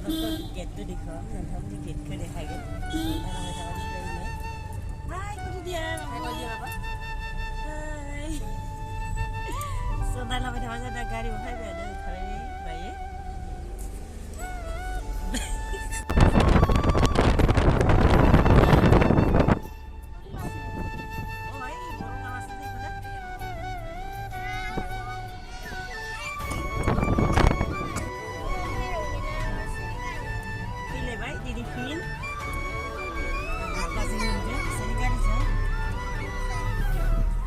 गेटखौ देखो नोंथांमोननि गेटखौ देखायगोन नायलांबाय थाबानो ओरैनो हाय खुदिया हाय स' नायलांबाय थाबा जोंना गारियाव फैबायानो ओंखारबाय फैलायबाय दिनै फिन आबाजों मोनदों बिसोरनि गारिजों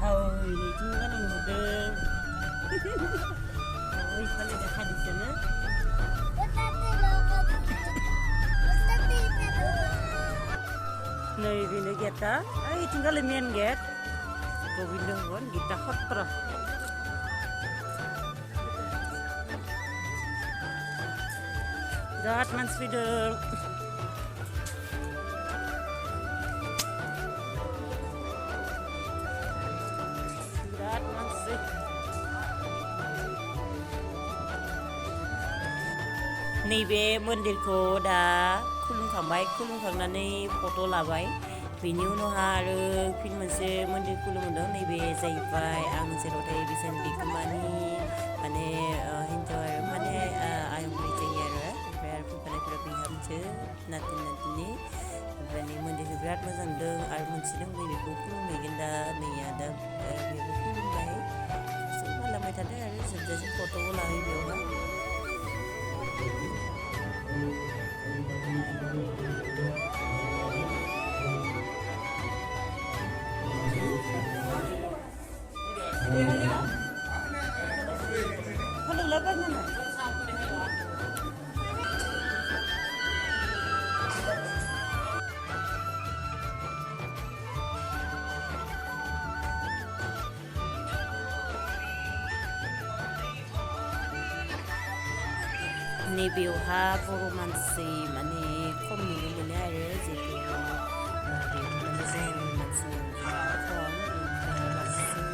हौइ नैथिं गारि नुदों इफाले देखा दिसोनो नै बेनो गेटआ ओइथिंगालि मेन गेट गोविन्द भवन गीता सत्र बिराद मानसि फैदों बिराद मानसि नैबे मन्दिरखौ दा खुलुमखांनानै फट' लाबाय बेनि उनावहा आरो फिन मोनसे मन्दिर खुलुमदों नैबे जाहैबाय आं जेराव थायो बिसान बिगोमानि माने हिन्जाव आरो माने आयंनि जायो आरो ओमफ्राय आरो फैफानायफोरा बिहामजो नातिनि ओमफ्राय नै मन्दिरखौ बिराद मोजां नुदों आरो मोनसे दं बेखौ खुलुमहैगोन दा नैया दा बेबो खुलुमबाय स' खालामबाय थादों आरो जोबजासिम फट'बो लाबाय बेयावहा नैबेयावहा बर' मानसि माने खम नुनो मोनो आरो जिहेतु बेवहाय जों मानसि खम ओमफ्राय बांसिन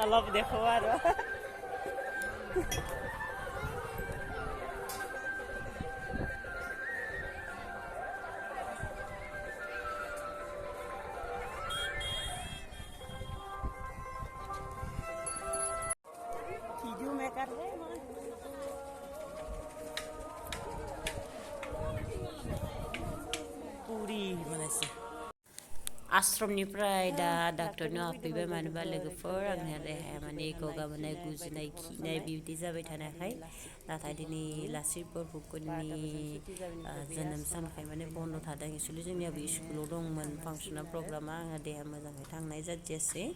অলপ দেখো আৰু ভিডিও মেকাৰ হে মই पुरी बनायছে आश्रमनिफ्राय दा डाक्टरनाव हाबफैबाय मानोबा लोगोफोर आंनिया देहाया माने गगा मोननाय गुजुनाय खिनाय बिदि जाबाय थानायखाय नाथाय दिनै लाचित बरफुकननि जोनोम सानखाय माने बन्द' थादों एक्सुवेलि जोंनियाबो स्कुलाव दंमोन फांसना प्रग्रामा आंहा देहा मोजाङै थांनाय जादियासै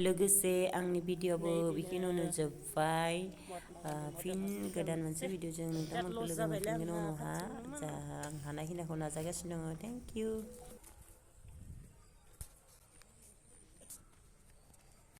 लोगोसे आंनि भिडिअ'बो बेखिनियावनो जोब्बाय फिन गोदान मोनसे भिडिअ'जों नोंथांमोनखौ लोगो मोनफिनगोन उनावहा जा आं हानायखिनिखौ नाजागासिनो दङ थेंक इउ